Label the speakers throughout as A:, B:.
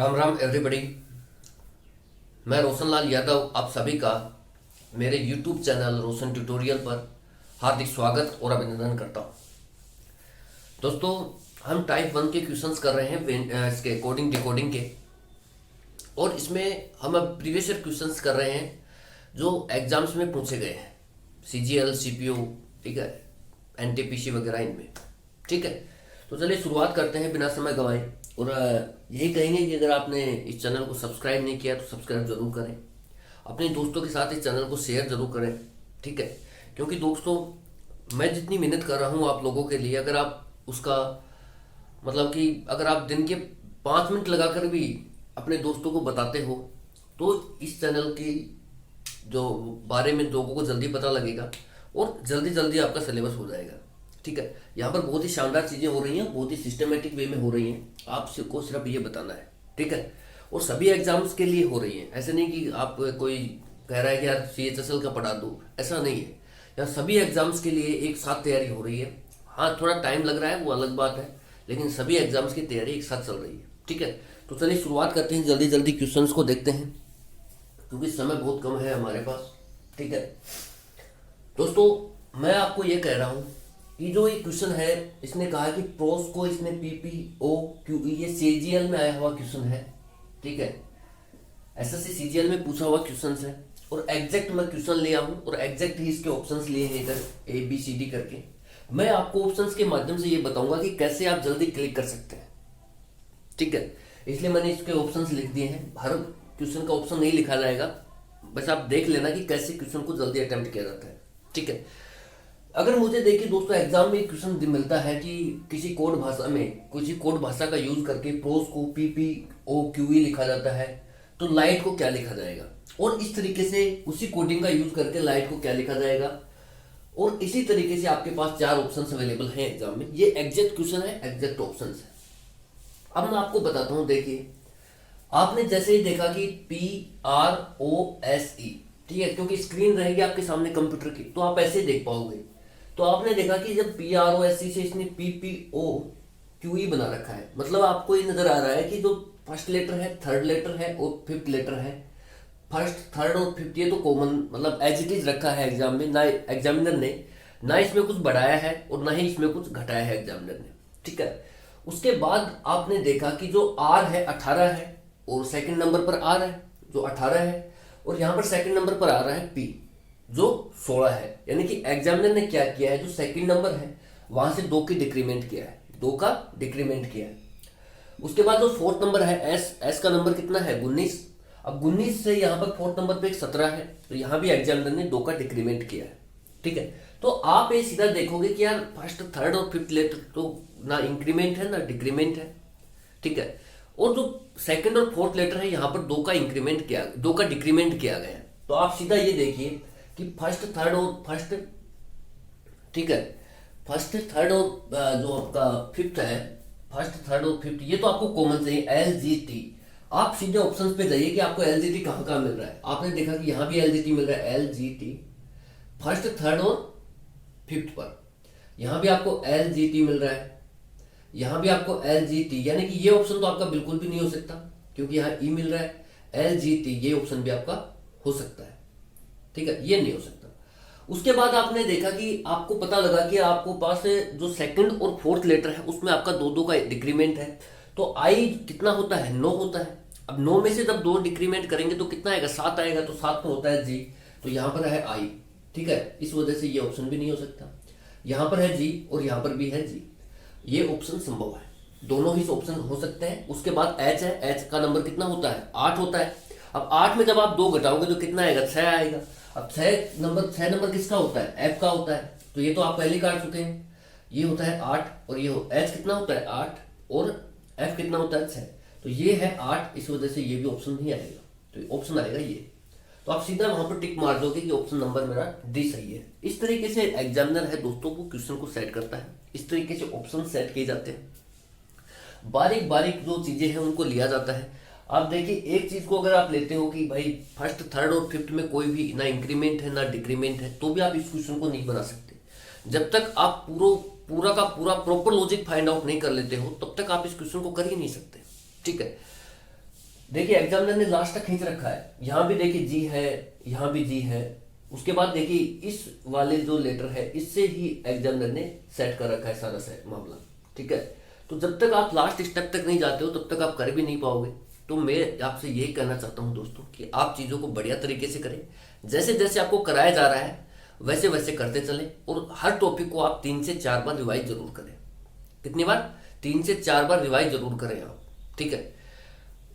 A: Ram Ram everybody. मैं रोशन लाल यादव आप सभी का मेरे यूट्यूब चैनल रोशन ट्यूटोरियल पर हार्दिक स्वागत और अभिनंदन करता हूँ। दोस्तों, हम टाइप 1 के क्वेश्चंस कर रहे हैं इसके कोडिंग डिकोडिंग के, और इसमें हम अब प्रीवियस ईयर क्वेश्चंस कर रहे हैं जो एग्जाम्स में पूछे गए हैं, CGL CPU, ठीक है, NTPC वगैरह इनमें। ठीक है, तो चलिए शुरुआत करते हैं बिना समय गंवाए। और यही कहेंगे कि अगर आपने इस चैनल को सब्सक्राइब नहीं किया तो सब्सक्राइब जरूर करें, अपने दोस्तों के साथ इस चैनल को शेयर जरूर करें। ठीक है, क्योंकि दोस्तों मैं जितनी मेहनत कर रहा हूँ आप लोगों के लिए, अगर आप उसका मतलब कि अगर आप दिन के 5 मिनट लगाकर भी अपने दोस्तों को बताते हो तो इस चैनल की जो बारे में लोगों को जल्दी पता लगेगा और जल्दी जल्दी आपका सिलेबस हो जाएगा। ठीक है, यहाँ पर बहुत ही शानदार चीज़ें हो रही हैं, बहुत ही सिस्टमेटिक वे में हो रही हैं, आपको सिर्फ ये बताना है। ठीक है, और सभी एग्जाम्स के लिए हो रही हैं, ऐसे नहीं कि आप कोई कह रहा है कि यार CHSL का पढ़ा दो, ऐसा नहीं है। यहाँ सभी एग्जाम्स के लिए एक साथ तैयारी हो रही है। हाँ, थोड़ा टाइम लग रहा है, वो अलग बात है, लेकिन सभी एग्जाम्स की तैयारी एक साथ चल रही है। ठीक है, तो चलिए शुरुआत करते हैं, जल्दी जल्दी क्वेश्चंस को देखते हैं क्योंकि समय बहुत कम है हमारे पास। ठीक है दोस्तों, मैं आपको ये कह रहा हूँ कि जो ये क्वेश्चन है, इसने कहा कि प्रोस को इसने PPOQE, ये CGL में आया हुआ क्वेश्चन है। ठीक है, SSC CGL में पूछा हुआ क्वेश्चन है, और एग्जैक्ट मैं क्वेश्चन लिया हूँ और एग्जैक्ट ही इसके ऑप्शंस लिए हैं इधर ABCD करके। मैं आपको ऑप्शंस के माध्यम से ये बताऊंगा कि कैसे आप जल्दी क्लिक कर सकते हैं। ठीक है, इसलिए मैंने इसके ऑप्शंस लिख दिए हैं। हर क्वेश्चन का ऑप्शन नहीं लिखा जाएगा, बस आप देख लेना कि कैसे क्वेश्चन को जल्दी अटेम्प्ट किया जाता है। ठीक है, अगर मुझे देखिए दोस्तों एग्जाम में क्वेश्चन मिलता है कि किसी कोड भाषा में किसी कोड भाषा का यूज करके प्रोस को PPOQE लिखा जाता है तो लाइट को क्या लिखा जाएगा, और इस तरीके से उसी कोडिंग का यूज करके लाइट को क्या लिखा जाएगा, और इसी तरीके से आपके पास 4 ऑप्शन अवेलेबल हैं एग्जाम में। ये एग्जैक्ट क्वेश्चन है, एग्जैक्ट ऑप्शन है। अब मैं आपको बताता हूं, देखिए आपने जैसे ही देखा कि PROSE, ठीक है, क्योंकि स्क्रीन रहेगी आपके सामने कंप्यूटर की तो आप ऐसे देख पाओगे। तो आपने देखा कि जब PROSE से इसने PPOQE बना रखा है, मतलब आपको ये नजर आ रहा है कि जो फर्स्ट लेटर है, थर्ड लेटर है और फिफ्थ लेटर है। फर्स्ट, थर्ड और फिफ्थ ये तो कॉमन, मतलब एज इट इज रखा है एग्जाम में, ना एग्जामिनर ने ना इसमें कुछ बढ़ाया है और ना ही इसमें कुछ घटाया है एग्जामिनर ने। ठीक है, उसके बाद आपने देखा कि जो R है 18 है, और सेकंड नंबर पर R है जो 18 है, और यहाँ पर सेकंड नंबर पर आ रहा है P जो 16 है। यानी कि एग्जामिनर ने क्या किया है, जो सेकंड नंबर है वहां से 2 की डिक्रीमेंट किया है, 2 का डिक्रीमेंट किया है। उसके बाद जो फोर्थ नंबर है S का नंबर कितना है 19। अब 19 से यहाँ पर फोर्थ नंबर पे एक 17 है, तो यहाँ भी एग्जामिनर ने 2 का डिक्रीमेंट किया है। ठीक है, तो आप ये सीधा देखोगे कि यार फर्स्ट, थर्ड और फिफ्थ लेटर तो ना इंक्रीमेंट है ना डिक्रीमेंट है। ठीक है, और जो सेकंड और फोर्थ लेटर है यहाँ पर 2 का इंक्रीमेंट किया, 2 का डिक्रीमेंट किया गया है। तो आप सीधा ये देखिए कि फर्स्ट, थर्ड और फर्स्ट, ठीक है, फर्स्ट, थर्ड और जो आपका फिफ्थ है, फर्स्ट, थर्ड और फिफ्थ, ये तो आपको कॉमन चाहिए LGT। आप सीधे ऑप्शंस पे जाइए कि आपको LGT कहाँ कहाँ मिल रहा है। आपने देखा कि यहाँ भी LGT मिल रहा है, LGT फर्स्ट, थर्ड और फिफ्थ पर। यहाँ भी आपको LGT मिल रहा है, यहाँ भी आपको LGT, यानी कि ये ऑप्शन तो आपका बिल्कुल भी नहीं हो सकता क्योंकि यहाँ E मिल रहा है। LGT ये ऑप्शन भी आपका हो सकता है। ठीक है, ये नहीं हो सकता। उसके बाद आपने देखा कि आपको पता लगा कि आपको पास जो सेकंड और फोर्थ लेटर है उसमें आपका 2-2 का डिक्रीमेंट है, तो आई कितना होता है 9 होता है। अब 9 में से जब 2 डिक्रीमेंट करेंगे तो कितना आएगा 7 आएगा, तो 7 में होता है G, तो यहाँ पर है I। ठीक है, इस वजह से ये ऑप्शन भी नहीं हो सकता। यहाँ पर है G और यहाँ पर भी है G, ये ऑप्शन संभव है, दोनों ही ऑप्शन हो सकते हैं। उसके बाद H है, H का नंबर कितना होता है 8 होता है। अब 8 में जब आप 2 घटाओगे तो कितना आएगा 6 आएगा। अब 6 नंबर किसका होता है F का होता है, तो ये तो आप पहले काट चुके हैं। ये होता है 8 और ये H कितना होता है 8 और F कितना होता है 6, तो ये है 8, इस वजह से ये भी ऑप्शन नहीं आएगा, तो ऑप्शन आएगा ये। तो आप सीधा वहां पर टिक मार दोगे कि ऑप्शन नंबर मेरा D सही है। इस तरीके से एग्जामिनर है दोस्तों वो क्वेश्चन को सेट करता है, इस तरीके से ऑप्शन सेट किए जाते हैं, बारीक बारीक जो चीजें हैं उनको लिया जाता है। आप देखिए एक चीज को अगर आप लेते हो कि भाई फर्स्ट, थर्ड और फिफ्थ में कोई भी ना इंक्रीमेंट है ना डिक्रीमेंट है, तो भी आप इस क्वेश्चन को नहीं बना सकते। जब तक आप पूरा का पूरा प्रॉपर लॉजिक फाइंड आउट नहीं कर लेते हो तब तक आप इस क्वेश्चन को कर ही नहीं सकते। ठीक है, देखिए एग्जामिनर ने लास्ट तक खींच रखा है, यहाँ भी देखिए जी है, यहाँ भी जी है। उसके बाद देखिए इस वाले जो लेटर है इससे ही एग्जामिनर ने सेट कर रखा है सारा सेट मामला, ठीक है। तो जब तक आप लास्ट स्टेप तक नहीं जाते हो तब तक आप कर भी नहीं पाओगे। तो मैं आपसे यही कहना चाहता हूँ दोस्तों कि आप चीज़ों को बढ़िया तरीके से करें, जैसे जैसे आपको कराया जा रहा है वैसे वैसे करते चलें, और हर टॉपिक को आप 3 से 4 बार रिवाइज जरूर करें। कितनी बार? 3 से 4 बार रिवाइज जरूर करें आप, ठीक है।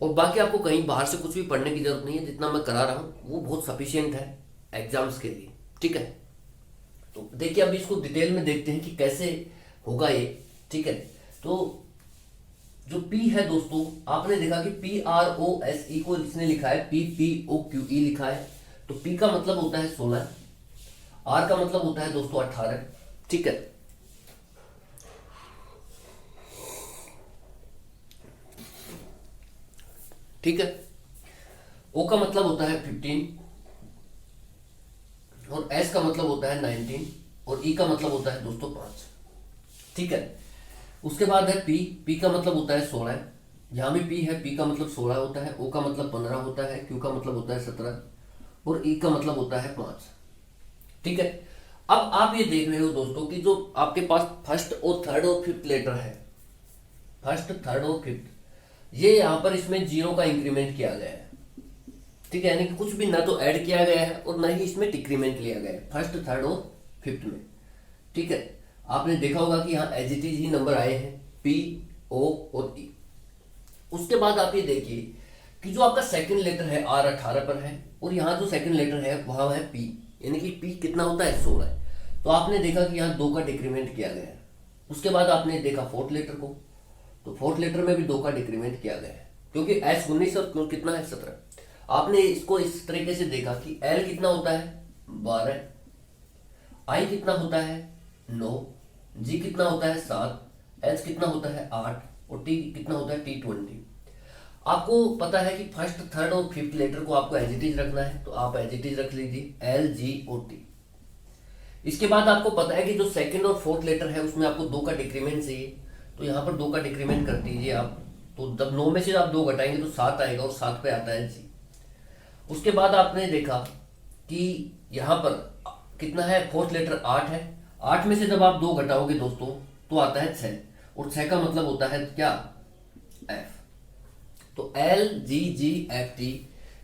A: और बाकी आपको कहीं बाहर से कुछ भी पढ़ने की जरूरत नहीं है, जितना मैं करा रहा हूँ वो बहुत सफिशियंट है एग्जाम्स के लिए, ठीक है। तो देखिए अभी इसको डिटेल में देखते हैं कि कैसे होगा ये, ठीक है। तो जो P है दोस्तों, आपने देखा कि PROSE को इसने लिखा है PPOQE लिखा है। तो P का मतलब होता है 16, R का मतलब होता है दोस्तों 18, ठीक है। ठीक है, O का मतलब होता है 15, और S का मतलब होता है 19, और E का मतलब होता है दोस्तों 5, ठीक है। उसके बाद है P का मतलब होता है 16, यहाँ भी P है, P का मतलब 16 होता है, O का मतलब 15 होता है, Q का मतलब होता है 17, और E का मतलब होता है 5, ठीक है। अब आप ये देख रहे हो दोस्तों कि जो आपके पास फर्स्ट और थर्ड और फिफ्थ लेटर है, फर्स्ट थर्ड और फिफ्थ, ये यहाँ पर इसमें जीरो का इंक्रीमेंट किया गया है, ठीक है। यानी कि कुछ भी ना तो ऐड किया गया है और ना ही इसमें डिक्रीमेंट लिया गया है फर्स्ट थर्ड और फिफ्थ में, ठीक है। आपने देखा होगा कि यहाँ एज इट इज ही नंबर आए हैं P, O और E। उसके बाद आप ये देखिए कि जो आपका सेकंड लेटर है R 18 पर है, और यहाँ जो सेकंड लेटर है वहाँ है P, यानी कि P कितना होता है 16। तो आपने देखा कि यहाँ 2 का डिक्रीमेंट किया गया है। उसके बाद आपने देखा फोर्थ लेटर को, तो फोर्थ लेटर में भी 2 का डिक्रीमेंट किया गया है, क्योंकि S 19 और कितना है 17। आपने इसको इस तरीके से देखा कि L कितना होता है 12, I कितना होता है 9, G कितना होता है 7, H कितना होता है 8, और T कितना होता है T20। आपको पता है कि फर्स्ट थर्ड और फिफ्थ लेटर को आपको एज इट इज रखना है, तो आप एज इट इज रख लीजिए L, G और T। इसके बाद आपको पता है कि जो सेकंड और फोर्थ लेटर है उसमें आपको 2 का डिक्रीमेंट चाहिए, तो यहाँ पर 2 का डिक्रीमेंट कर दीजिए आप। तो जब 9 में से आप 2 घटाएंगे तो 7 आएगा, और 7 पे आता है G। उसके बाद आपने देखा कि यहाँ पर कितना है, फोर्थ लेटर 8 है, 8 में से जब आप 2 घटाओगे दोस्तों तो आता है 6, और 6 का मतलब होता है क्या, F। तो LGGFT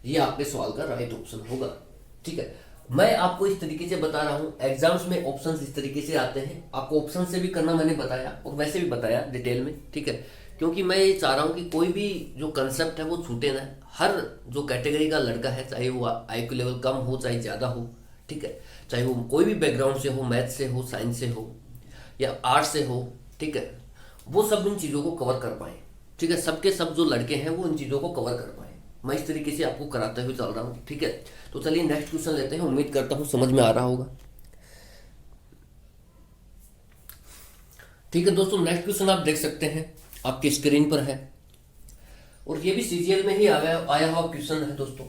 A: ये आपके सवाल का राइट ऑप्शन होगा, ठीक है। मैं आपको इस तरीके से बता रहा हूं, एग्जाम्स में ऑप्शंस इस तरीके से आते हैं, आपको ऑप्शन से भी करना मैंने बताया और वैसे भी बताया डिटेल में, ठीक है। क्योंकि मैं ये चाह रहा हूं कि कोई भी जो कंसेप्ट है वो छूटे ना। हर जो कैटेगरी का लड़का है, चाहे वो IQ लेवल कम हो चाहे ज़्यादा हो, ठीक है, चाहे वो कोई भी बैकग्राउंड से हो, मैथ से हो, साइंस से हो या आर्ट से हो, ठीक है, वो सब इन चीज़ों को कवर कर पाए, ठीक है। सबके सब जो लड़के हैं वो इन चीज़ों को कवर कर पाए, मैं इस तरीके से आपको कराते हुए चल रहा हूँ, ठीक है। तो चलिए नेक्स्ट क्वेश्चन लेते हैं, उम्मीद करता हूँ समझ में आ रहा होगा, ठीक है दोस्तों। नेक्स्ट क्वेश्चन आप देख सकते हैं आपकी स्क्रीन पर है, और ये भी CGL में ही आया हुआ क्वेश्चन है दोस्तों।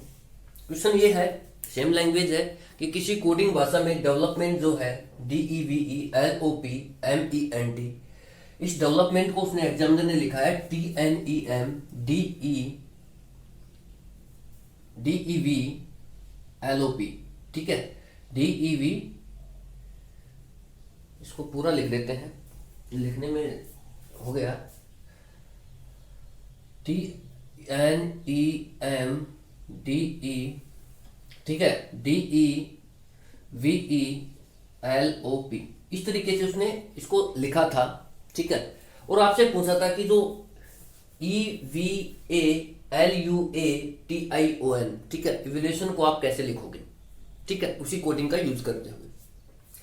A: क्वेश्चन ये है, सेम लैंग्वेज है, कि किसी कोडिंग भाषा में डेवलपमेंट जो है DEVELOPMENT, इस डेवलपमेंट को उसने एग्जामिनर ने लिखा है TNEMDEVLOP, ठीक है। DEV, इसको पूरा लिख देते हैं, लिखने में हो गया TNEMDE, ठीक है, DEVELOP, इस तरीके से उसने इसको लिखा था, ठीक है। और आपसे पूछा था कि जो EVALUATION, ठीक है, इवोल्यूशन को आप कैसे लिखोगे, ठीक है, उसी कोडिंग का यूज करते हुए।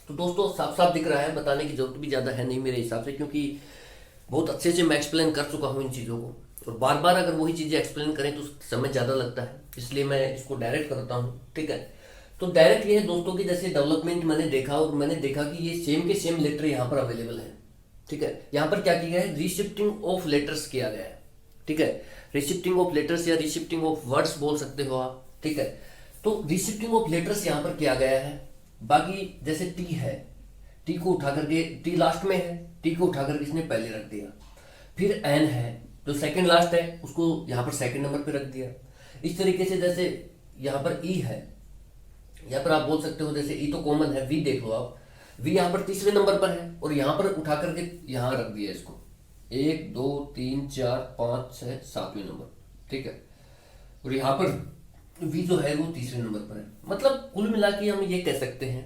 A: तो दोस्तों साफ साफ दिख रहा है, बताने की जरूरत भी ज़्यादा है नहीं मेरे हिसाब से, क्योंकि बहुत अच्छे से मैं एक्सप्लेन कर चुका हूँ इन चीज़ों को, और बार बार अगर वही चीज़ें एक्सप्लेन करें तो समय ज़्यादा लगता है, इसलिए मैं इसको डायरेक्ट करता हूँ, ठीक है। तो डायरेक्ट ये है दोस्तों कि जैसे डेवलपमेंट मैंने देखा, और मैंने देखा कि ये सेम के सेम लेटर यहाँ पर अवेलेबल है, ठीक है। यहाँ पर क्या किया गया है, रीशिफ्टिंग ऑफ लेटर्स किया गया है, ठीक है। रीशिफ्टिंग ऑफ लेटर्स या रीशिफ्टिंग ऑफ वर्ड्स बोल सकते हो आप, ठीक है। तो रीशिफ्टिंग ऑफ लेटर्स यहाँ पर किया गया है। बाकी जैसे टी है, टी को उठा करके, टी लास्ट में है, टी को उठा करके इसने पहले रख दिया। फिर एन है, जो सेकंड लास्ट है उसको यहाँ पर सेकंड नंबर पे रख दिया। इस तरीके से जैसे यहाँ पर ई है, यहाँ पर आप बोल सकते हो जैसे ई तो कॉमन है, वी देख लो आप, वी यहाँ पर तीसरे नंबर पर है और यहाँ पर उठा करके यहाँ रख दिया इसको, 1 2 3 4 5 6 7वें नंबर, ठीक है। और यहाँ पर वी जो है वो तीसरे नंबर पर है। मतलब कुल मिला के हम ये कह सकते हैं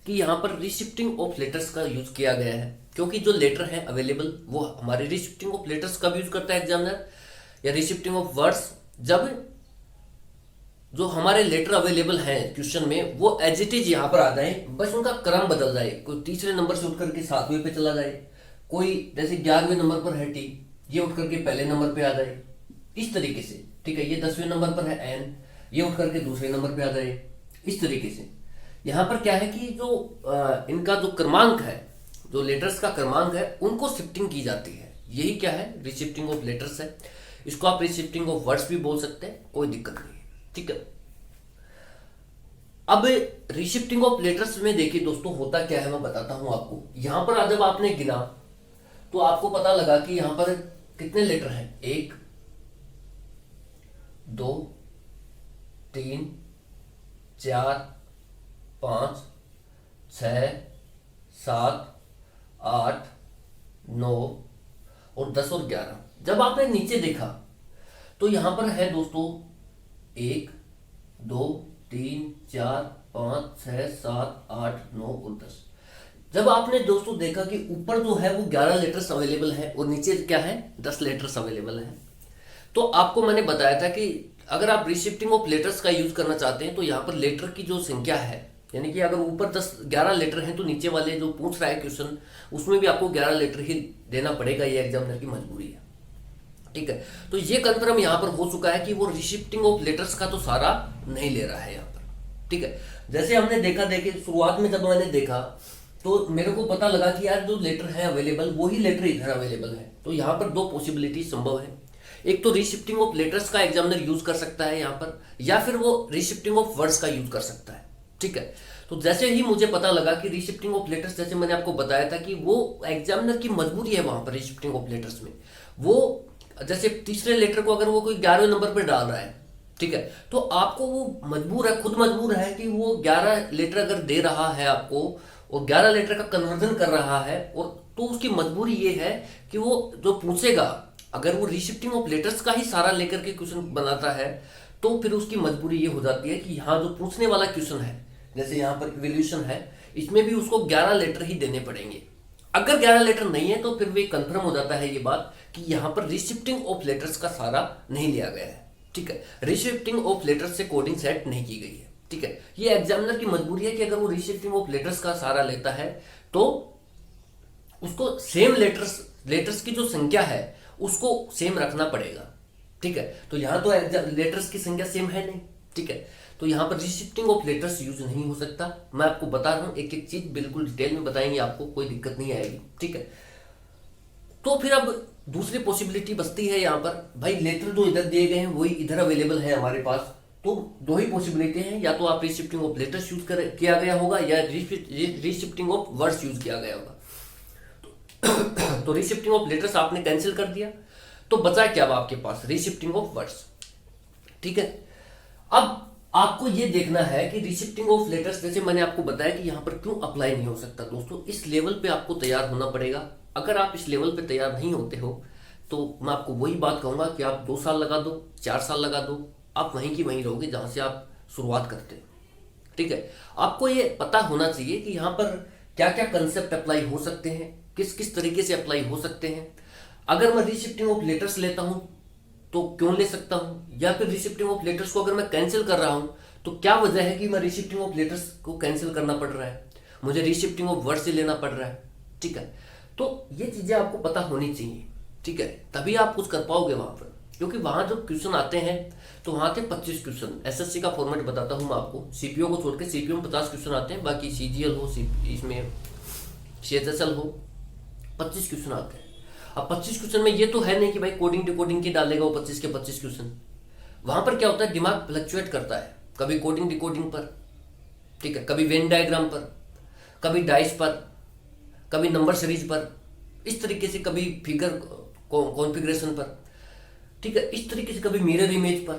A: कि यहाँ पर रिशिफ्टिंग ऑफ लेटर्स का यूज किया गया है, क्योंकि जो लेटर है अवेलेबल वो हमारे रिशिफ्टिंग ऑफ लेटर्स का भी यूज करता है एग्जामिनर, या रिशिफ्टिंग ऑफ वर्ड्स, जब जो हमारे लेटर अवेलेबल हैं क्वेश्चन में वो एज इट इज यहाँ पर आ जाए, बस उनका क्रम बदल जाए, कोई तीसरे नंबर से उठ करके 7वें पे चला जाए, कोई जैसे 11वें नंबर पर है टी, ये उठ करके पहले नंबर पे आ जाए, इस तरीके से, ठीक है। ये 10वें नंबर पर है एन, ये उठ करके दूसरे नंबर पे आ जाए, इस तरीके से। यहाँ पर क्या है कि जो इनका जो क्रमांक है, जो लेटर्स का क्रमांक है, उनको शिफ्टिंग की जाती है। यही क्या है, रिशिफ्टिंग ऑफ लेटर्स है। इसको आप रिशिफ्टिंग ऑफ वर्ड्स भी बोल सकते हैं, कोई दिक्कत नहीं है, ठीक है। अब रिशिफ्टिंग ऑफ लेटर्स में देखिए दोस्तों होता क्या है, मैं बताता हूं आपको। यहां पर जब आपने गिना तो आपको पता लगा कि यहां पर कितने लेटर हैं, 1 2 3 4 5 6 7 8 9 और 10 और 11। जब आपने नीचे देखा तो यहां पर है दोस्तों 1 2 3 4 5 6 7 8 9 और 10। जब आपने दोस्तों देखा कि ऊपर जो है वो 11 लेटर्स अवेलेबल है और नीचे क्या है 10 लेटर्स अवेलेबल है, तो आपको मैंने बताया था कि अगर आप रिशिफ्टिंग ऑफ लेटर्स का यूज करना चाहते हैं तो यहाँ पर लेटर की जो संख्या है, यानी कि अगर ऊपर 11 लेटर हैं तो नीचे वाले जो पूछ रहा है क्वेश्चन उसमें भी आपको 11 लेटर ही देना पड़ेगा, ये एग्जामिनर की मजबूरी है, ठीक है। तो ये कंफर्म यहाँ पर हो चुका है कि वो रिशिफ्टिंग ऑफ लेटर्स का तो सारा नहीं ले रहा है यहाँ पर, ठीक है। जैसे हमने देखा, देखिए शुरुआत में जब मैंने देखा तो मेरे को पता लगा कि यार जो लेटर है अवेलेबल वही लेटर इधर अवेलेबल है। तो यहाँ पर दो पॉसिबिलिटी संभव है, एक तो रिशिफ्टिंग ऑफ लेटर्स का एग्जामिनर यूज कर सकता है यहाँ पर, या फिर वो रिशिफ्टिंग ऑफ वर्ड्स का यूज कर सकता है, ठीक है। तो जैसे ही मुझे पता लगा कि रिशिफ्टिंग ऑफ लेटर्स, जैसे मैंने आपको बताया था कि वो एग्जामिनर की मजबूरी है वहां पर रिशिफ्टिंग ऑफ लेटर्स में, वो जैसे तीसरे लेटर को अगर वो कोई 11वें नंबर पर डाल रहा है, ठीक है, तो आपको वो मजबूर है, खुद मजबूर है कि वो 11 लेटर अगर दे रहा है आपको और 11 लेटर का कन्वर्जन कर रहा है, और तो उसकी मजबूरी ये है कि वो जो पूछेगा अगर वो रिशिफ्टिंग ऑफ लेटर्स का ही सारा लेकर के क्वेश्चन बनाता है तो फिर उसकी मजबूरी ये हो जाती है कि यहाँ जो पूछने वाला क्वेश्चन है, जैसे यहाँ पर इवोल्यूशन है, इसमें भी उसको 11 लेटर ही देने पड़ेंगे। अगर 11 लेटर नहीं है तो फिर वे कंफर्म हो जाता है ये बात कि यहाँ पर रिशिफ्टिंग ऑफ लेटर्स का सारा नहीं लिया गया है, ठीक है। रिशिफ्टिंग ऑफ लेटर्स से कोडिंग सेट नहीं की गई है, ठीक है। ये एग्जामिनर की मजबूरी है कि अगर वो रिशिफ्टिंग ऑफ लेटर्स का सारा लेता है तो उसको सेम लेटर्स की जो संख्या है उसको सेम रखना पड़ेगा, ठीक है। तो यहाँ तो लेटर्स की संख्या सेम है नहीं, ठीक है। तो यहाँ पर रिशिफ्टिंग ऑफ लेटर्स यूज नहीं हो सकता। मैं आपको बता रहा हूँ, एक एक चीज बिल्कुल डिटेल में बताएंगे आपको, कोई दिक्कत नहीं आएगी, ठीक है। तो फिर अब दूसरी पॉसिबिलिटी बचती है यहाँ पर, भाई लेटर जो इधर दिए गए हैं वही इधर अवेलेबल है हमारे पास, तो दो ही पॉसिबिलिटी हैं, या तो आप रिशिफ्टिंग ऑफ लेटर्स यूज किया गया होगा या रिशिफ्टिंग ऑफ वर्ड्स यूज किया गया होगा। तो रिशिफ्टिंग ऑफ लेटर्स आपने कैंसिल कर दिया, तो बचा क्या अब आपके पास, रिशिफ्टिंग ऑफ वर्ड्स, ठीक है। अब आपको यह देखना है कि रिशिफ्टिंग ऑफ लेटर्स, जैसे मैंने आपको बताया कि यहां पर क्यों अप्लाई नहीं हो सकता दोस्तों, इस लेवल पे आपको तैयार होना पड़ेगा। अगर आप इस लेवल पे तैयार नहीं होते हो तो मैं आपको वही बात कहूंगा कि आप 2 साल लगा दो, 4 साल लगा दो, आप वहीं की वहीं रहोगे जहां से आप शुरुआत करते हो, ठीक है। आपको ये पता होना चाहिए कि यहाँ पर क्या क्या कंसेप्ट अप्लाई हो सकते हैं, किस किस तरीके से अप्लाई हो सकते हैं। अगर मैं रिशिफ्टिंग ऑफ लेटर्स लेता हूं तो क्यों ले सकता हूं, या फिर रिशिफ्टिंग ऑफ लेटर्स को अगर मैं कैंसिल कर रहा हूं तो क्या वजह है कि मैं रिशिफ्टिंग ऑफ लेटर्स को कैंसिल करना पड़ रहा है, मुझे रिशिफ्टिंग ऑफ वर्ड से लेना पड़ रहा है, ठीक है। तो ये चीजें आपको पता होनी चाहिए, ठीक है, तभी आप कुछ कर पाओगे वहां पर। क्योंकि वहां जो क्वेश्चन आते हैं तो वहां थे 25 क्वेश्चन, एसएससी का फॉर्मेट बताता हूं मैं आपको, सीपीओ को छोड़ के सीपीओ में 50 क्वेश्चन आते हैं, बाकी सीजीएल हो, इसमें सीएचएसएल हो, 25 क्वेश्चन आते हैं। अब 25 क्वेश्चन में ये तो है नहीं कि भाई कोडिंग डिकोडिंग की डालेगा वो 25 के 25 क्वेश्चन। वहां पर क्या होता है, दिमाग फ्लक्चुएट करता है, कभी कोडिंग डिकोडिंग पर, ठीक है, कभी वेन डायग्राम पर, कभी डाइस पर, कभी नंबर सीरीज पर, इस तरीके से कभी फिगर कॉन्फ़िगरेशन पर, ठीक है, इस तरीके से कभी मिरर इमेज पर।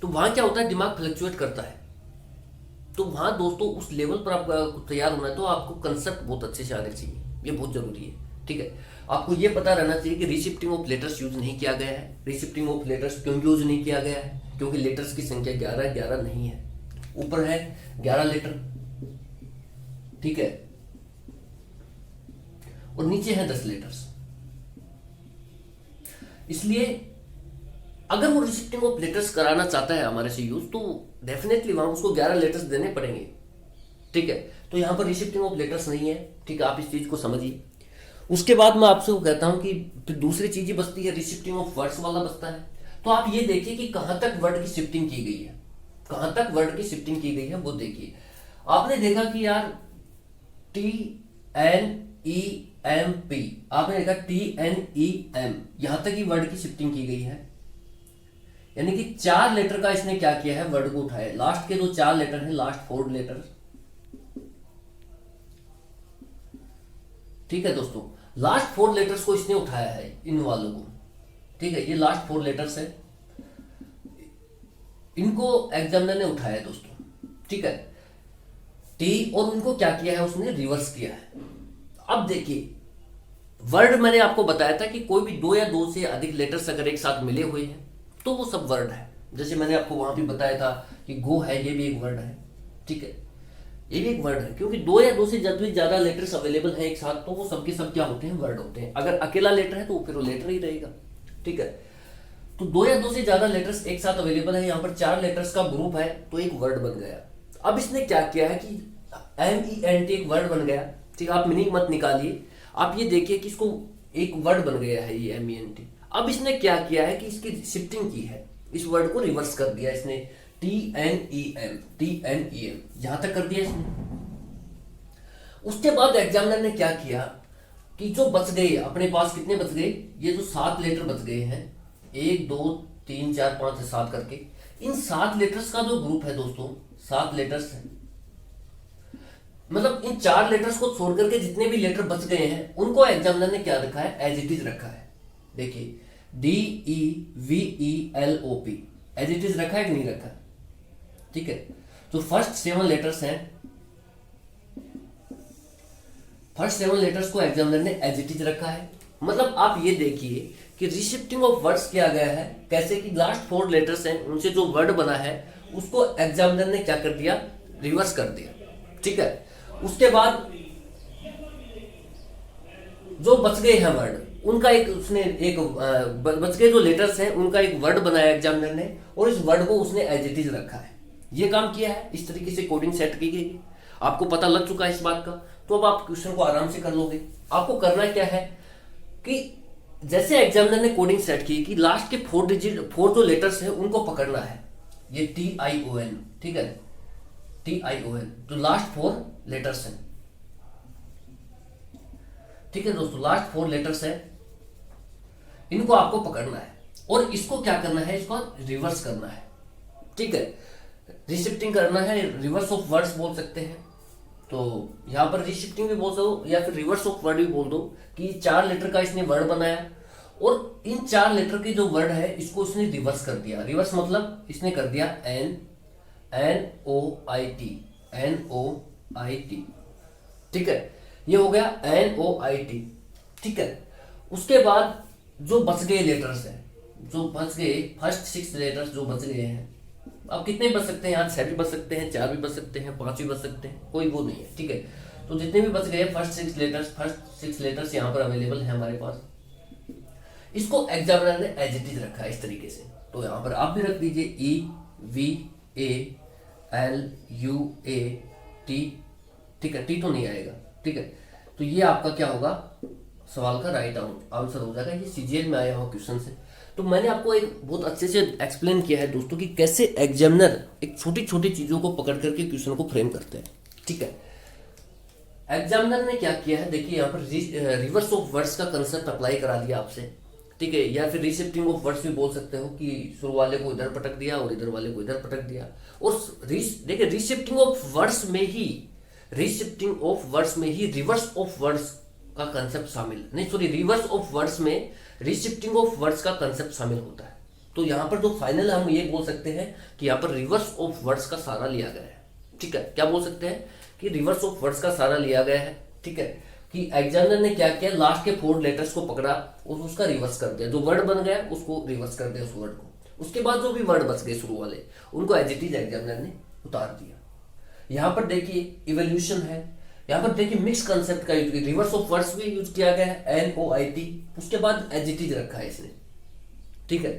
A: तो वहां क्या होता है, दिमाग फ्लक्चुएट करता है। तो वहां दोस्तों उस लेवल पर आपको तैयार होना है, तो आपको कंसेप्ट बहुत अच्छे से आने चाहिए, ये बहुत जरूरी है, ठीक है। आपको ये पता रहना चाहिए कि रीशिफ्टिंग ऑफ लेटर्स यूज नहीं किया गया है। रीशिफ्टिंग ऑफ लेटर्स क्यों यूज नहीं किया गया है, क्योंकि लेटर्स की संख्या 11 नहीं है। ऊपर है 11 लेटर, ठीक है, और नीचे है 10 लेटर्स। इसलिए अगर वो रिसिप्टिंग ऑफ लेटर्स कराना चाहता है हमारे से यूज, तो डेफिनेटली वहां उसको 11 लेटर्स देने पड़ेंगे, ठीक है। तो यहां पर रिसिप्टिंग ऑफ लेटर्स नहीं है, ठीक है, आप इस चीज को समझिए। उसके बाद मैं आपसे वो कहता हूं कि फिर दूसरी चीज ही बचती है, रिसिप्टिंग ऑफ वर्ड्स वाला बचता है। तो आप ये देखिए कि कहां तक वर्ड की शिफ्टिंग की गई है, कहां तक वर्ड की शिफ्टिंग की गई है वो देखिए। आपने देखा कि यार TNEMP, आपने देखा TNEM, यहां तक ही वर्ड की शिफ्टिंग की गई है। यानी कि 4 लेटर का इसने क्या किया है, वर्ड को उठाया। लास्ट के जो 4 लेटर हैं, लास्ट 4 लेटर, ठीक है दोस्तों, लास्ट 4 लेटर्स को इसने उठाया है, इन वालों को, ठीक है, ये लास्ट 4 लेटर्स है, इनको एग्जामिनर ने उठाया है दोस्तों, ठीक है, टी, और उनको क्या किया है, उसने रिवर्स किया है। अब देखिए, वर्ड मैंने आपको बताया था कि कोई भी 2 या 2 से अधिक लेटर्स अगर एक साथ मिले हुए हैं तो वो सब वर्ड है। जैसे मैंने आपको वहां भी बताया था कि गो है, ये भी एक वर्ड है, ठीक है, ये भी एक वर्ड है, क्योंकि 2 या 2 से ज्यादा लेटर्स अवेलेबल हैं एक साथ, तो वो सबके सब क्या होते हैं, वर्ड होते हैं। अगर अकेला लेटर है तो फिर वो लेटर ही रहेगा, ठीक है। तो 2 या 2 से ज्यादा लेटर्स एक साथ अवेलेबल है, यहाँ पर 4 लेटर्स का ग्रुप है, तो एक वर्ड बन गया। अब इसने क्या किया है कि MENT एक वर्ड बन गया, ठीक है, आप मीनिंग मत निकालिए, आप ये देखिए कि इसको एक वर्ड बन गया है ये MENT। अब इसने क्या किया है कि इसकी शिफ्टिंग की है, इस वर्ड को रिवर्स कर दिया इसने, TNEM यहां तक कर दिया इसने। उसके बाद एग्जामिनर ने क्या किया कि जो बच गए अपने पास, कितने बच गए, ये जो 7 लेटर बच गए हैं, 1 2 3 4 5 7 करके, इन 7 लेटर्स का जो ग्रुप है दोस्तों, 7 लेटर्स है, मतलब इन 4 लेटर्स को छोड़ करके जितने भी लेटर बच गए हैं उनको एग्जामिनर ने क्या रखा है, एज इट इज रखा है। देखिए DEVELOP एज इट इज रखा है कि नहीं रखा, ठीक है। तो फर्स्ट 7 लेटर्स हैं, फर्स्ट 7 लेटर्स को एग्जामिनर ने एज इट इज रखा है। मतलब आप ये देखिए कि रिशिफ्टिंग ऑफ वर्ड्स किया गया है, कैसे कि लास्ट 4 लेटर्स हैं, उनसे जो वर्ड बना है उसको एग्जामिनर ने क्या कर दिया, रिवर्स कर दिया, ठीक है। उसके बाद जो बच गए हैं वर्ड, उनका एक उसने एक बच गए जो लेटर्स हैं उनका एक वर्ड बनाया एग्जामिनर ने, और इस वर्ड को उसने एज इट इज रखा है। ये काम किया है, इस तरीके से कोडिंग सेट की गई, आपको पता लग चुका है इस बात का। तो अब आप क्वेश्चन को आराम से कर लोगे। आपको करना क्या है कि जैसे एग्जामिनर ने कोडिंग सेट की कि लास्ट के 4 जो लेटर्स हैं उनको पकड़ना है, ये TION, ठीक है, TION जो लास्ट 4 लेटर्स हैं, ठीक है दोस्तों, लास्ट 4 लेटर्स हैं, इनको आपको पकड़ना है और इसको क्या करना है, इसको रिवर्स करना है, ठीक है, रिशिफ्टिंग करना है, रिवर्स ऑफ वर्ड्स बोल सकते हैं। तो यहां पर रिशिफ्टिंग भी बोल दो या फिर रिवर्स ऑफ वर्ड भी बोल दो कि 4 लेटर का इसने वर्ड बनाया और इन 4 लेटर के जो वर्ड है इसको इसने रिवर्स कर दिया। रिवर्स मतलब इसने कर दिया NOIT, ठीक है, ये हो गया NOIT, ठीक है। उसके बाद जो बच गए लेटर्स हैं, जो बच गए फर्स्ट 6 लेटर्स जो बच गए हैं, अब कितने बच सकते हैं, यहाँ 6 भी बच सकते हैं, 4 भी बच सकते हैं, 5 भी बच सकते हैं, कोई वो नहीं है, ठीक है। तो जितने भी बच गए फर्स्ट 6 लेटर्स यहाँ पर अवेलेबल है हमारे पास, इसको एग्जामिनर ने एज इट इज रखा है इस तरीके से। तो यहाँ पर आप भी रख दीजिए EVALUAT, ठीक है, टी तो नहीं आएगा, ठीक है। तो ये आपका क्या होगा, सवाल का राइट आंसर हो जाएगा। ये CGL में आया हुआ क्वेश्चन है। तो मैंने आपको एक बहुत अच्छे से एक्सप्लेन किया है दोस्तों कि कैसे एग्जामिनर एक छोटी छोटी चीजों को पकड़ करके क्वेश्चन को फ्रेम करते हैं, ठीक है। एग्जामिनर ने क्या किया है, देखिए यहाँ पर रिवर्स ऑफ वर्ड्स का कंसेप्ट अप्लाई करा दिया आपसे, ठीक है, या फिर रिशिफ्टिंग ऑफ वर्ड्स भी बोल सकते हो कि शुरू वाले को इधर पटक दिया और इधर वाले को इधर पटक दिया। और देखिए रिशिफ्टिंग ऑफ वर्ड्स में ही रिवर्स ऑफ वर्ड्स का कंसेप्ट शामिल नहीं, सॉरी, रिवर्स ऑफ वर्ड्स में रीशिफ्टिंग ऑफ वर्ड्स का कंसेप्ट शामिल होता है। तो यहाँ पर जो फाइनल हम ये बोल सकते हैं कि यहाँ पर रिवर्स ऑफ वर्ड्स का सहारा लिया गया है। ठीक है, क्या बोल सकते हैं कि रिवर्स ऑफ वर्ड्स का सहारा लिया गया है। ठीक है, कि एग्जामिनर ने क्या किया, लास्ट के 4 लेटर्स को पकड़ा और उसका रिवर्स कर दिया, जो वर्ड बन गया उसको रिवर्स कर दिया उस वर्ड को। उसके बाद जो भी वर्ड बच गए शुरू वाले उनको एज इट इज एग्जामिनर ने उतार दिया। यहाँ पर देखिए इवोल्यूशन है, यहाँ पर देखिए मिक्स कंसेप्ट का यूज, रिवर्स ऑफ वर्ड्स भी यूज किया गया है, NOIT, उसके बाद एज इट इज रखा है इसने। ठीक है,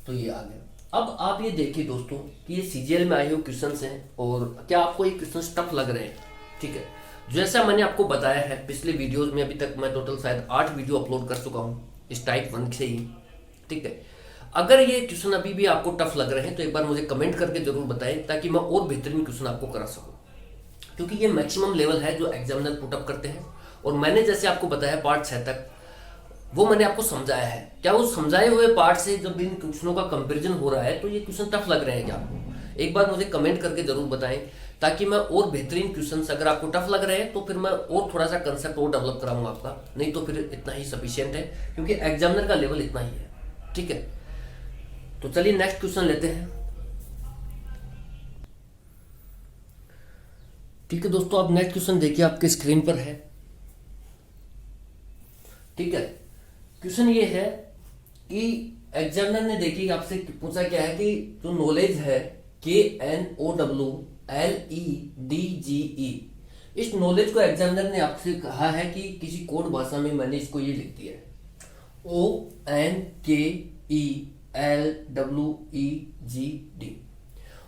A: तो ये आ गया। अब आप ये देखिए दोस्तों कि ये CGL में आए हुए क्वेश्चंस हैं और क्या आपको ये क्वेश्चंस टफ लग रहे हैं। ठीक है, जैसा मैंने आपको बताया है पिछले वीडियोस में, अभी तक मैं टोटल शायद 8 वीडियो अपलोड कर चुका हूँ इस टाइप 1 से ही। ठीक है, अगर ये क्वेश्चन अभी भी आपको टफ लग रहे हैं तो एक बार मुझे कमेंट करके जरूर बताएं, ताकि मैं और बेहतरीन क्वेश्चन आपको करा सकूं, क्योंकि ये मैक्सिमम लेवल है जो एग्जामिनर पुटअप करते हैं। और मैंने जैसे आपको बताया पार्ट 6 तक, वो मैंने आपको समझाया है। क्या वो समझाए हुए पार्ट से जब इन क्वेश्चनों का कंपैरिजन हो रहा है तो ये क्वेश्चन टफ लग रहे हैं क्या आपको? एक बार मुझे कमेंट करके जरूर बताएं, ताकि मैं और बेहतरीन क्वेश्चन, अगर आपको टफ लग रहे हैं तो फिर मैं और थोड़ा सा कंसेप्ट और डेवलप कराऊंगा आपका, नहीं तो फिर इतना ही सफिशियंट है, क्योंकि एग्जामिनर का लेवल इतना ही है। ठीक है, तो चलिए नेक्स्ट क्वेश्चन लेते हैं। ठीक है दोस्तों, आप नेक्स्ट क्वेश्चन देखिए, आपके स्क्रीन पर है। ठीक है, क्वेश्चन ये है कि एग्जामिनर ने देखिए आपसे पूछा क्या है कि जो नॉलेज है KNOWLEDGE, इस नॉलेज को एग्जामिनर ने आपसे कहा है कि किसी कोड भाषा में मैंने इसको ये लिख दिया है ONKELWEGD,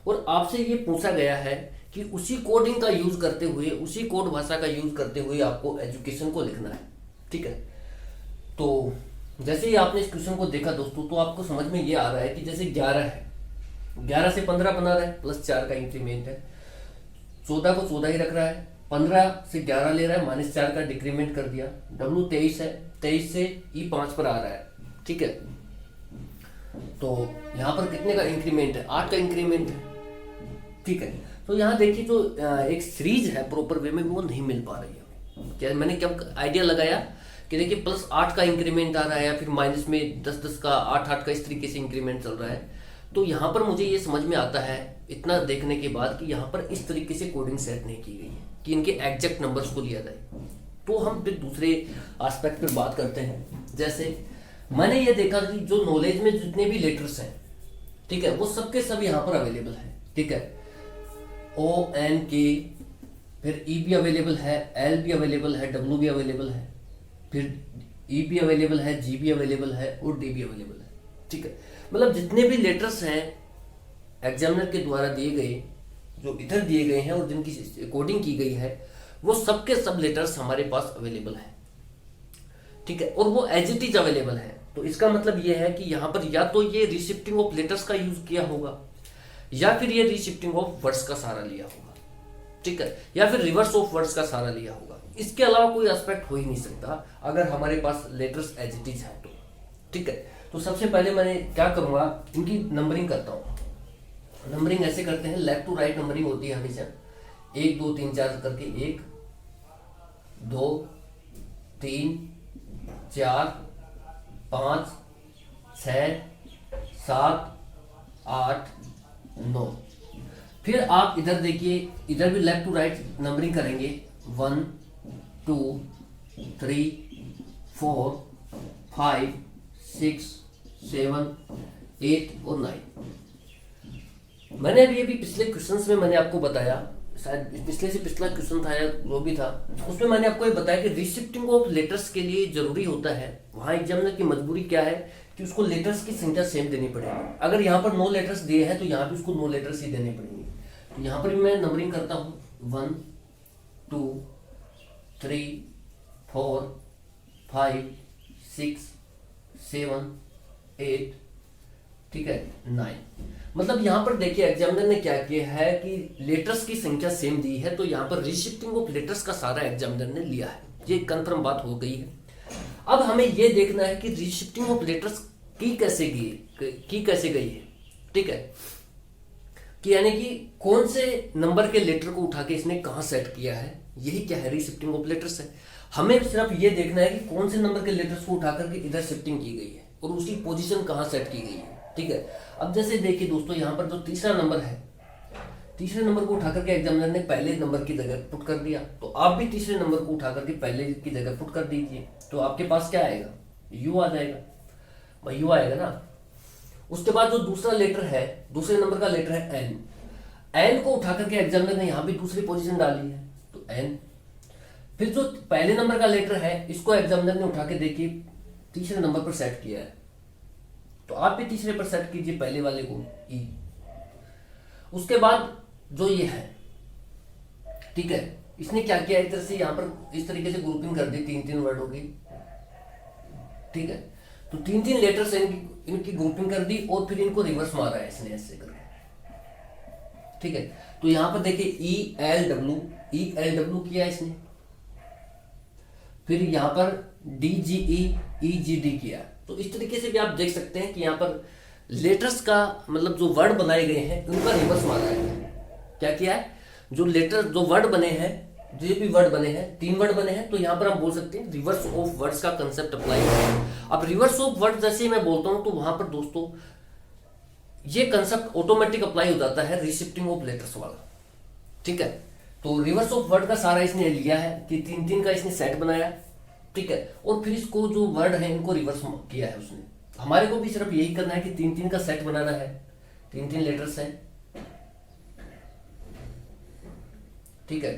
A: और आपसे ये पूछा गया है कि उसी कोडिंग का यूज करते हुए, उसी कोड भाषा का यूज करते हुए आपको एजुकेशन को लिखना है। ठीक है, तो जैसे ही आपने इस क्वेश्चन को देखा दोस्तों, तो आपको समझ में ये आ रहा है कि जैसे 11 है, 11 से 15 बना रहा है, प्लस 4 का इंक्रीमेंट है, 14 को 14 ही रख रहा है, 15 से 11 ले रहा है, -4 का डिक्रीमेंट कर दिया, W 23 है, 23 से E 5 पर आ रहा है। ठीक है, तो यहाँ पर कितने का इंक्रीमेंट है, 8 का इंक्रीमेंट है। ठीक है, तो यहाँ देखिए जो एक सीरीज है प्रॉपर वे में वो नहीं मिल पा रही है। क्या मैंने क्या आइडिया लगाया कि देखिए +8 का इंक्रीमेंट आ रहा है, या फिर माइनस में 10-10 का, 8-8 का, इस तरीके से इंक्रीमेंट चल रहा है। तो यहाँ पर मुझे ये समझ में आता है इतना देखने के बाद कि यहाँ पर इस तरीके से कोडिंग सेट नहीं की गई है कि इनके एग्जैक्ट नंबर्स को लिया जाए। तो हम फिर दूसरे एस्पेक्ट पर बात करते हैं। जैसे मैंने ये देखा कि जो नॉलेज में जितने भी लेटर्स हैं, ठीक है, वो सबके सब यहाँ पर अवेलेबल है। ठीक है, ONK, फिर E भी अवेलेबल है, L भी अवेलेबल है, W भी अवेलेबल है, फिर E भी अवेलेबल है, G भी अवेलेबल है और D भी अवेलेबल है। ठीक है, मतलब जितने भी लेटर्स हैं एग्जामिनर के द्वारा दिए गए, जो इधर दिए गए हैं और जिनकी कोडिंग की गई है, वो सबके सब लेटर्स हमारे पास अवेलेबल है। ठीक है, और वो एज इट इज अवेलेबल है। तो इसका मतलब ये है कि यहाँ पर या तो ये रीशिफ्टिंग ऑफ लेटर्स का यूज किया होगा, या फिर ये रीशिफ्टिंग ऑफ वर्ड्स का सहारा लिया होगा। ठीक है, या फिर रिवर्स ऑफ वर्ड्स का सहारा लिया होगा। इसके अलावा कोई एस्पेक्ट हो ही नहीं सकता अगर हमारे पास लेटर्स एज इट इज है तो। ठीक है, तो सबसे पहले मैंने क्या करूंगा, इनकी नंबरिंग करता हूँ। नंबरिंग ऐसे करते हैं, लेफ्ट टू राइट नंबरिंग होती है हमेशा, 1 2 3 4 करके, 1 2 3 4 5 6 7 8 9। फिर आप इधर देखिए, इधर भी लेफ्ट टू राइट नंबरिंग करेंगे, 1 2 3 4 5 6 7 8 और 9। मैंने अभी पिछले क्वेश्चंस में मैंने आपको बताया, शायद पिछले से पिछला क्वेश्चन था या जो भी था, उसमें मैंने आपको ये बताया कि रीशिफ्टिंग ऑफ लेटर्स के लिए जरूरी होता है, वहां एग्जामिनर की मजबूरी क्या है कि उसको लेटर्स की संख्या सेम देनी पड़ेगी। अगर यहाँ पर 9 लेटर्स दिए हैं तो यहाँ पे उसको 9 लेटर्स ही देने पड़ेंगे। तो यहाँ पर मैं नंबरिंग करता हूँ, 1 2 3 4 5 6 7 8, ठीक है, 9। मतलब यहाँ पर देखिए एग्जामिनर ने क्या किया है कि लेटर्स की संख्या सेम दी है, तो यहाँ पर रीशिफ्टिंग ऑफ लेटर्स का सारा एग्जामिनर ने लिया है, ये कंफर्म बात हो गई है। अब हमें ये देखना है कि रीशिफ्टिंग ऑफ लेटर्स की कैसे गई है। ठीक है, कि यानी कि कौन से नंबर के लेटर को उठा के इसने कहाँ सेट किया है, यही क्या है, रीशिफ्टिंग ऑफ लेटर्स है। हमें सिर्फ ये देखना है कि कौन से नंबर के लेटर्स को उठा करके इधर शिफ्टिंग की गई है और उसकी पोजीशन कहाँ सेट की गई है। ठीक है, अब जैसे देखिए दोस्तों, यहाँ पर जो तीसरा नंबर है, तीसरे नंबर को उठा करके एग्जामिनर ने पहले नंबर की जगह पुट कर दिया, तो आप भी तीसरे नंबर को उठा करके पहले की जगह पुट कर दीजिए, तो आपके पास क्या आएगा, यू आ जाएगा भाई, यू आएगा ना। उसके बाद जो दूसरा लेटर है, दूसरे नंबर का लेटर है एन, एन को उठा करके एग्जामिनर ने यहाँ भी दूसरी पोजीशन डाली है, तो एन। फिर जो पहले नंबर का लेटर है, इसको एग्जामिनर ने उठा के देखिए तीसरे नंबर पर सेट किया है, तो आप भी तीसरे पर सेट कीजिए पहले वाले को, ई। उसके बाद जो ये है, ठीक है, इसने क्या किया, एक तरह से यहाँ पर इस तरीके से ग्रुपिंग कर दी, तीन तीन वर्ड हो गई। ठीक है, तो तीन तीन लेटर से इनकी ग्रुपिंग कर दी और फिर इनको रिवर्स मारा है इसने ऐसे करके। ठीक है, तो यहां पर देखिए ई एल डब्ल्यू किया इसने, फिर यहां पर डी जी ई जी डी किया। तो इस तरीके से भी आप देख सकते हैं कि यहाँ पर लेटर्स का मतलब जो वर्ड बनाए गए हैं उनका रिवर्स मारा है। क्या किया है, जो लेटर जो वर्ड बने हैं, जो भी वर्ड बने हैं, तीन वर्ड बने हैं, तो यहाँ पर हम बोल सकते हैं रिवर्स ऑफ वर्ड्स का कंसेप्ट अप्लाई है। अब रिवर्स ऑफ वर्ड जैसे ही मैं बोलता हूं तो वहां पर दोस्तों ये कंसेप्ट ऑटोमेटिक अप्लाई हो जाता है रीशिफ्टिंग ऑफ लेटर्स वाला। ठीक है, तो रिवर्स ऑफ वर्ड का सारा इसने लिया है कि तीन तीन का इसने सेट बनाया। ठीक है, और फिर इसको जो वर्ड है इनको रिवर्स किया है उसने। हमारे को भी सिर्फ यही करना है कि तीन तीन का सेट बनाना है, तीन तीन लेटर्स हैं। ठीक है,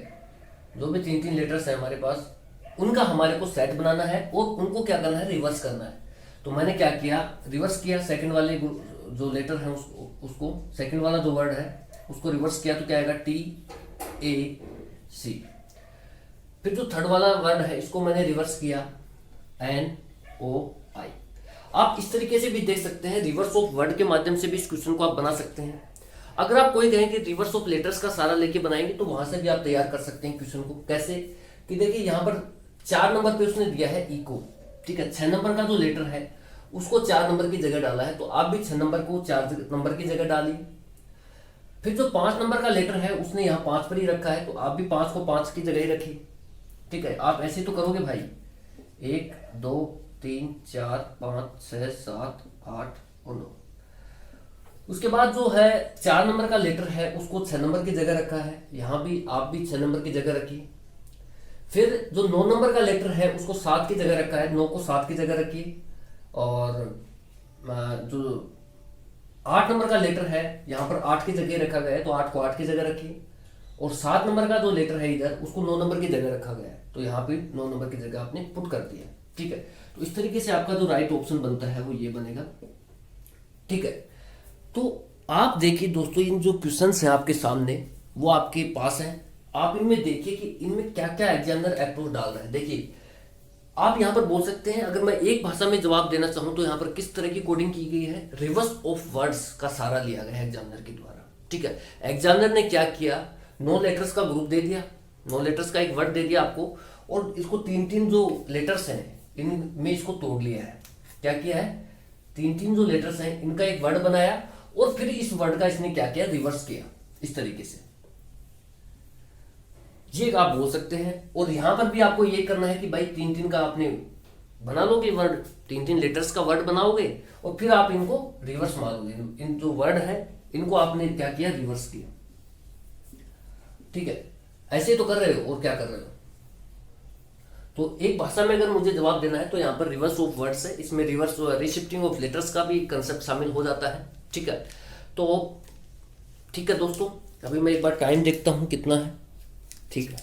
A: जो भी तीन तीन लेटर्स हैं हमारे पास, उनका हमारे को सेट बनाना है और उनको क्या करना है, रिवर्स करना है। तो मैंने क्या किया, रिवर्स किया, सेकंड वाले जो लेटर है उसको सेकंड वाला जो वर्ड है उसको रिवर्स किया, तो क्या आएगा, टी ए सी। फिर जो थर्ड वाला वर्ड है इसको मैंने रिवर्स किया, एन ओ आई। आप इस तरीके से भी देख सकते हैं, रिवर्स ऑफ वर्ड के माध्यम से भी इस क्वेश्चन को आप बना सकते हैं। अगर आप कोई कहें कि रिवर्स ऑफ लेटर्स का सारा लेके बनाएंगे तो वहां से भी आप तैयार कर सकते हैं क्वेश्चन को। कैसे कि देखिए यहाँ पर 4 नंबर पे उसने दिया है ई को। ठीक है, 6 नंबर का जो लेटर है उसको 4 नंबर की जगह डाला है, तो आप भी 6 नंबर को 4 नंबर की जगह डालिए। फिर जो 5 नंबर का लेटर है उसने यहाँ 5 पर ही रखा है, तो आप भी 5 को 5 की जगह ही रखिए। ठीक है, आप ऐसे तो करोगे भाई, 1 2 3 4 5 6 7 8 और 9। उसके बाद जो है 4 नंबर का लेटर है उसको 6 नंबर की जगह रखा है, यहां भी आप भी 6 नंबर की जगह रखिए। फिर जो 9 नंबर का लेटर है उसको 7 की जगह रखा है, 9 को 7 की जगह रखिए। और जो 8 नंबर का लेटर है यहाँ पर 8 की जगह रखा गया है, तो 8 को 8 की जगह रखिए। और 7 नंबर का जो लेटर है इधर उसको 9 नंबर की जगह रखा गया है, तो यहाँ पे 9 नंबर की जगह आपने पुट कर दिया। ठीक है, तो इस तरीके से आपका जो राइट ऑप्शन बनता है वो ये बनेगा। ठीक है, तो आप देखिए दोस्तों, इन जो क्वेश्चंस हैं आपके सामने वो आपके पास हैं, आप इनमें देखिए कि इनमें क्या क्या एग्जामिनर अप्रोच डाल रहा है। देखिए आप यहाँ पर बोल सकते हैं, अगर मैं एक भाषा में जवाब देना चाहूं तो यहाँ पर किस तरह की कोडिंग की गई है, रिवर्स ऑफ वर्ड्स का सारा लिया गया है एग्जामिनर के द्वारा। ठीक है, एग्जामिनर ने क्या किया, 9 लेटर्स का ग्रुप दे दिया, 9 लेटर्स का एक वर्ड दे दिया आपको, और इसको 3-3 जो लेटर्स हैं इनमें इसको तोड़ लिया है। क्या किया है, 3-3 जो लेटर्स हैं इनका एक वर्ड बनाया और फिर इस वर्ड का इसने क्या किया, रिवर्स किया इस तरीके से। ये आप बोल सकते हैं। और यहां पर भी आपको ये करना है कि भाई 3-3 का आपने बना लोगे वर्ड, 3-3 लेटर्स का वर्ड बनाओगे और फिर आप इनको रिवर्स मारोगे। इन जो वर्ड है इनको आपने क्या किया, रिवर्स किया। ठीक है, ऐसे तो कर रहे हो और क्या कर रहे हो। तो एक भाषा में अगर मुझे जवाब देना है तो यहाँ पर रिवर्स ऑफ वर्ड्स है, इसमें रिवर्स रीशिफ्टिंग ऑफ लेटर्स का भी कंसेप्ट शामिल हो जाता है। ठीक है, तो ठीक है दोस्तों, अभी मैं एक बार टाइम देखता हूँ कितना है। ठीक है,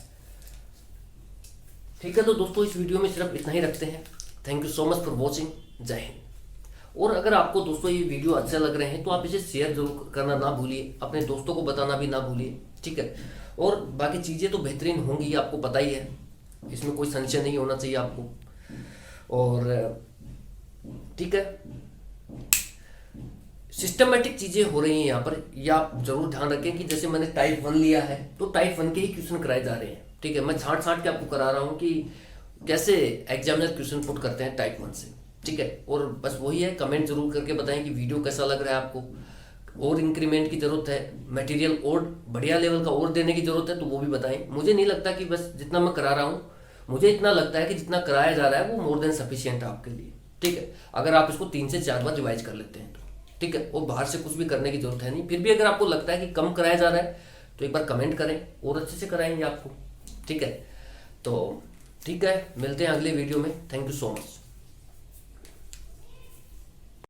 A: ठीक है, तो दोस्तों इस वीडियो में सिर्फ इतना ही रखते हैं। Thank you so much for watching, जय हिंद। और अगर आपको दोस्तों ये वीडियो अच्छा लग रहे हैं तो आप इसे शेयर जरूर करना ना भूलिए, अपने दोस्तों को बताना भी ना भूलिए। ठीक है, और बाकी चीज़ें तो बेहतरीन होंगी, आपको पता ही है, इसमें कोई संशय नहीं होना चाहिए आपको। और ठीक है, सिस्टमेटिक चीज़ें हो रही हैं यहाँ पर, या आप जरूर ध्यान रखें कि जैसे मैंने टाइप 1 लिया है तो टाइप 1 के ही क्वेश्चन कराए जा रहे हैं। ठीक है, मैं छांट के आपको करा रहा हूँ कि कैसे एग्जामिनर क्वेश्चन पुट करते हैं टाइप 1 से। ठीक है, और बस वही है, कमेंट जरूर करके बताएं कि वीडियो कैसा लग रहा है आपको। और इंक्रीमेंट की ज़रूरत है, मटेरियल और बढ़िया लेवल का और देने की ज़रूरत है, तो वो भी बताएं। मुझे नहीं लगता कि बस जितना मैं करा रहा हूँ, मुझे इतना लगता है कि जितना कराया जा रहा है वो मोर देन सफिशियंट है आपके लिए। ठीक है, अगर आप इसको 3 से 4 बार रिवाइज कर लेते हैं तो ठीक है, और बाहर से कुछ भी करने की ज़रूरत है नहीं। फिर भी अगर आपको लगता है कि कम कराया जा रहा है तो एक बार कमेंट करें और अच्छे से कराएंगे आपको। ठीक है, तो ठीक है, मिलते हैं अगले वीडियो में। Thank you so much.